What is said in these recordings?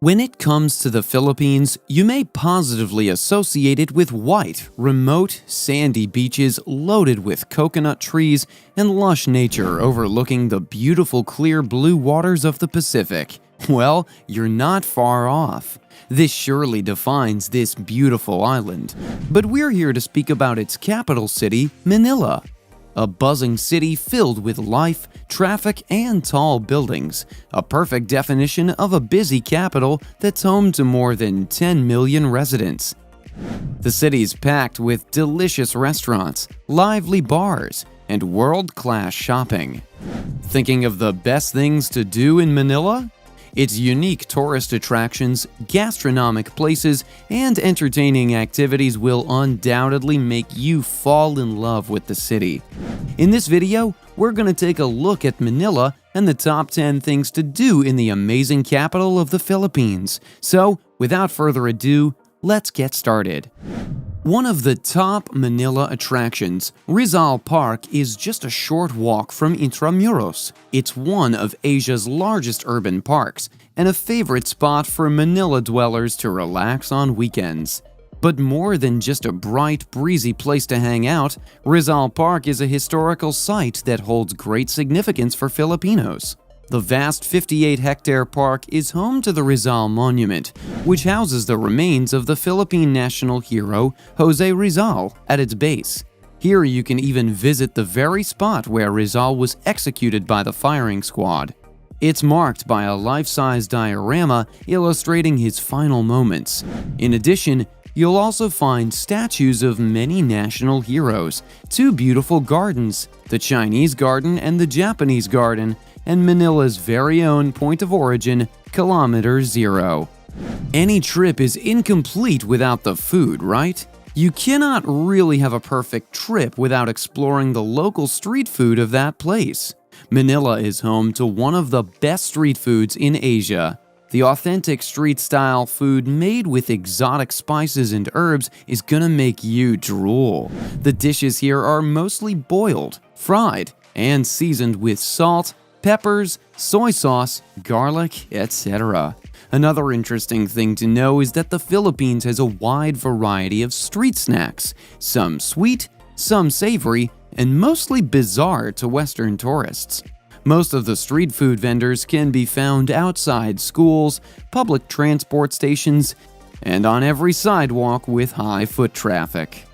When it comes to the Philippines, you may positively associate it with white, remote, sandy beaches loaded with coconut trees and lush nature overlooking the beautiful clear blue waters of the Pacific. Well, you're not far off. This surely defines this beautiful island. But we're here to speak about its capital city, Manila. A buzzing city filled with life, traffic, and tall buildings. A perfect definition of a busy capital that's home to more than 10 million residents. The city's packed with delicious restaurants, lively bars, and world-class shopping. Thinking of the best things to do in Manila? Its unique tourist attractions, gastronomic places, and entertaining activities will undoubtedly make you fall in love with the city. In this video, we're going to take a look at Manila and the top 10 things to do in the amazing capital of the Philippines. So, without further ado, let's get started. One of the top Manila attractions, Rizal Park, is just a short walk from Intramuros. It's one of Asia's largest urban parks and a favorite spot for Manila dwellers to relax on weekends. But more than just a bright, breezy place to hang out, Rizal Park is a historical site that holds great significance for Filipinos. The vast 58-hectare park is home to the Rizal Monument, which houses the remains of the Philippine national hero Jose Rizal at its base. Here you can even visit the very spot where Rizal was executed by the firing squad. It's marked by a life-size diorama illustrating his final moments. In addition, you'll also find statues of many national heroes, two beautiful gardens, the Chinese Garden and the Japanese Garden, and Manila's very own point of origin, Kilometer Zero. Any trip is incomplete without the food, right? You cannot really have a perfect trip without exploring the local street food of that place. Manila is home to one of the best street foods in Asia. The authentic street-style food made with exotic spices and herbs is gonna make you drool. The dishes here are mostly boiled, fried, and seasoned with salt, peppers, soy sauce, garlic, etc. Another interesting thing to know is that the Philippines has a wide variety of street snacks, some sweet, some savory, and mostly bizarre to Western tourists. Most of the street food vendors can be found outside schools, public transport stations, and on every sidewalk with high foot traffic.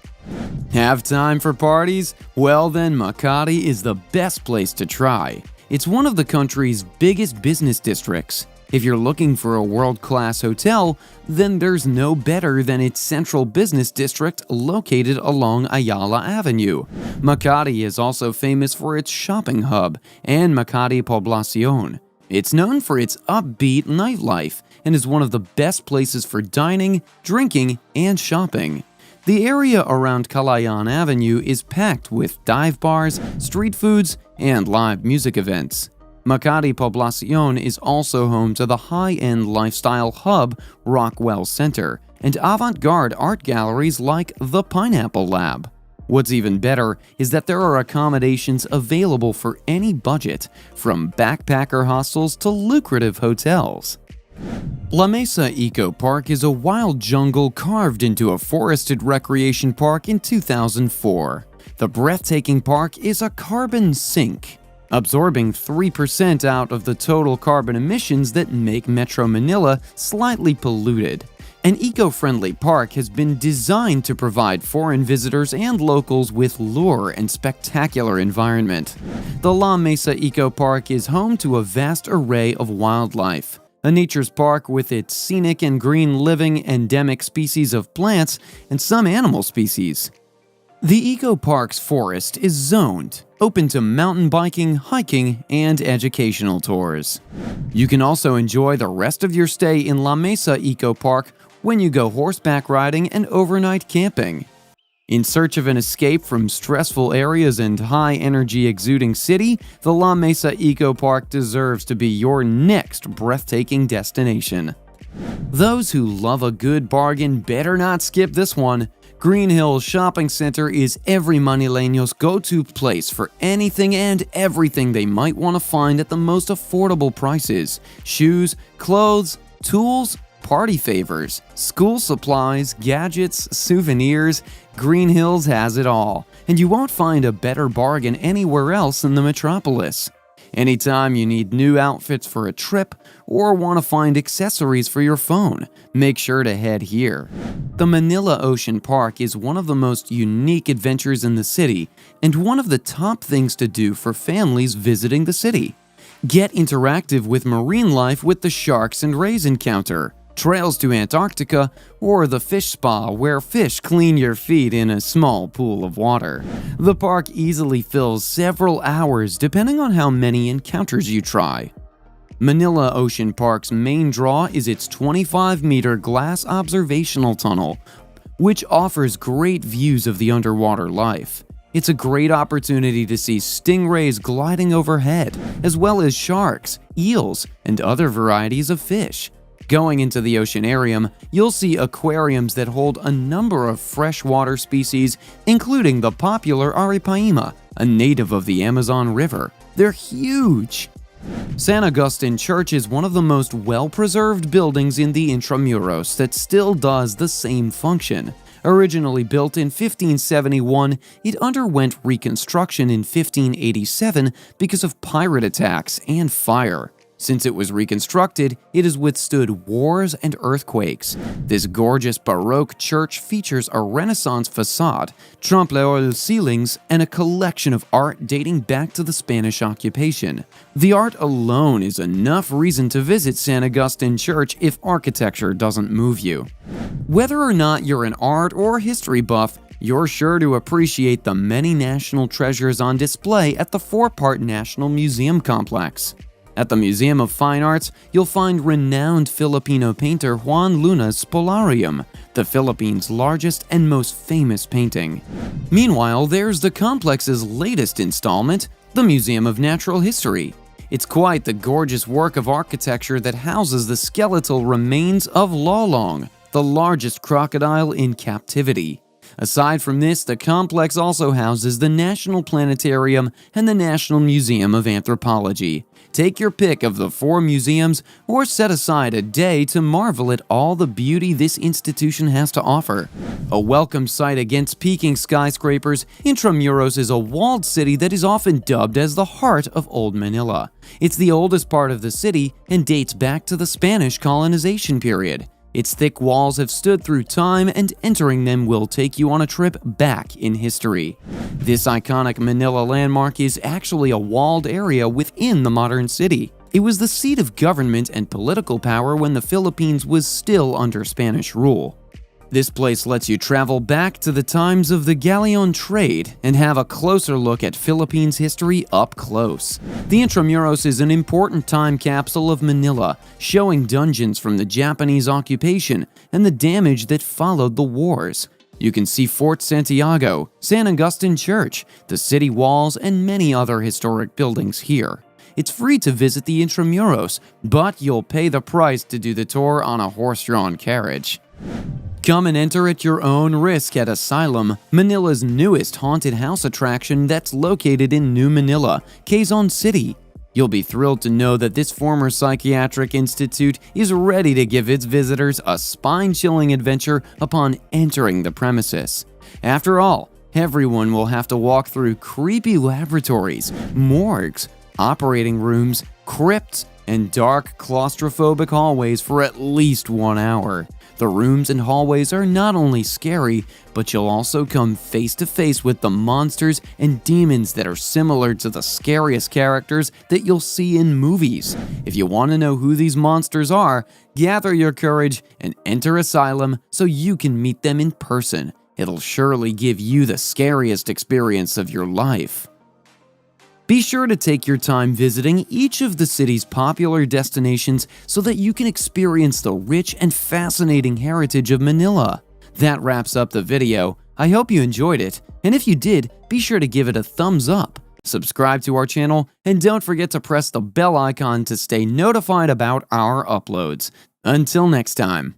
Have time for parties? Well then, Makati is the best place to try. It's one of the country's biggest business districts. If you're looking for a world-class hotel, then there's no better than its central business district located along Ayala Avenue. Makati is also famous for its shopping hub and Makati Poblacion. It's known for its upbeat nightlife and is one of the best places for dining, drinking, and shopping. The area around Kalayaan Avenue is packed with dive bars, street foods, and live music events. Makati Poblacion is also home to the high-end lifestyle hub Rockwell Center and avant-garde art galleries like the Pineapple Lab. What's even better is that there are accommodations available for any budget, from backpacker hostels to lucrative hotels. La Mesa Eco Park is a wild jungle carved into a forested recreation park in 2004. The breathtaking park is a carbon sink, absorbing 3% out of the total carbon emissions that make Metro Manila slightly polluted. An eco-friendly park has been designed to provide foreign visitors and locals with lure and spectacular environment. The La Mesa Eco Park is home to a vast array of wildlife. A nature's park with its scenic and green living endemic species of plants and some animal species. The Eco Park's forest is zoned, open to mountain biking, hiking, and educational tours. You can also enjoy the rest of your stay in La Mesa Eco Park when you go horseback riding and overnight camping. In search of an escape from stressful areas and high-energy exuding city, the La Mesa Eco Park deserves to be your next breathtaking destination. Those who love a good bargain better not skip this one. Green Hills Shopping Center is every Manileño's go-to place for anything and everything they might want to find at the most affordable prices. Shoes, clothes, Tools, party favors, school supplies, gadgets, souvenirs, Green Hills has it all, and you won't find a better bargain anywhere else in the metropolis. Anytime you need new outfits for a trip or want to find accessories for your phone, make sure to head here. The Manila Ocean Park is one of the most unique adventures in the city and one of the top things to do for families visiting the city. Get interactive with marine life with the Sharks and Rays encounter, trails to Antarctica, or the fish spa where fish clean your feet in a small pool of water. The park easily fills several hours depending on how many encounters you try. Manila Ocean Park's main draw is its 25-meter glass observational tunnel, which offers great views of the underwater life. It's a great opportunity to see stingrays gliding overhead, as well as sharks, eels, and other varieties of fish. Going into the oceanarium, you'll see aquariums that hold a number of freshwater species, including the popular Aripaima, a native of the Amazon River. They're huge! San Agustin Church is one of the most well-preserved buildings in the Intramuros that still does the same function. Originally built in 1571, it underwent reconstruction in 1587 because of pirate attacks and fire. Since it was reconstructed, it has withstood wars and earthquakes. This gorgeous Baroque church features a Renaissance facade, trompe-l'oeil ceilings, and a collection of art dating back to the Spanish occupation. The art alone is enough reason to visit San Agustin Church if architecture doesn't move you. Whether or not you're an art or history buff, you're sure to appreciate the many national treasures on display at the four-part National Museum complex. At the Museum of Fine Arts, you'll find renowned Filipino painter Juan Luna's Spolarium, the Philippines' largest and most famous painting. Meanwhile, there's the complex's latest installment, the Museum of Natural History. It's quite the gorgeous work of architecture that houses the skeletal remains of Lolong, the largest crocodile in captivity. Aside from this, the complex also houses the National Planetarium and the National Museum of Anthropology. Take your pick of the four museums or set aside a day to marvel at all the beauty this institution has to offer. A welcome sight against peaking skyscrapers, Intramuros is a walled city that is often dubbed as the heart of Old Manila. It's the oldest part of the city and dates back to the Spanish colonization period. Its thick walls have stood through time, and entering them will take you on a trip back in history. This iconic Manila landmark is actually a walled area within the modern city. It was the seat of government and political power when the Philippines was still under Spanish rule. This place lets you travel back to the times of the galleon trade and have a closer look at Philippines history up close. The Intramuros is an important time capsule of Manila, showing dungeons from the Japanese occupation and the damage that followed the wars. You can see Fort Santiago, San Agustin Church, the city walls, and many other historic buildings here. It's free to visit the Intramuros, but you'll pay the price to do the tour on a horse-drawn carriage. Come and enter at your own risk at Asylum, Manila's newest haunted house attraction that's located in New Manila, Quezon City. You'll be thrilled to know that this former psychiatric institute is ready to give its visitors a spine-chilling adventure upon entering the premises. After all, everyone will have to walk through creepy laboratories, morgues, operating rooms, crypts, and dark claustrophobic hallways for at least 1 hour. The rooms and hallways are not only scary, but you'll also come face to face with the monsters and demons that are similar to the scariest characters that you'll see in movies. If you want to know who these monsters are, gather your courage and enter Asylum so you can meet them in person. It'll surely give you the scariest experience of your life. Be sure to take your time visiting each of the city's popular destinations so that you can experience the rich and fascinating heritage of Manila. That wraps up the video. I hope you enjoyed it, and if you did, be sure to give it a thumbs up, subscribe to our channel, and don't forget to press the bell icon to stay notified about our uploads. Until next time.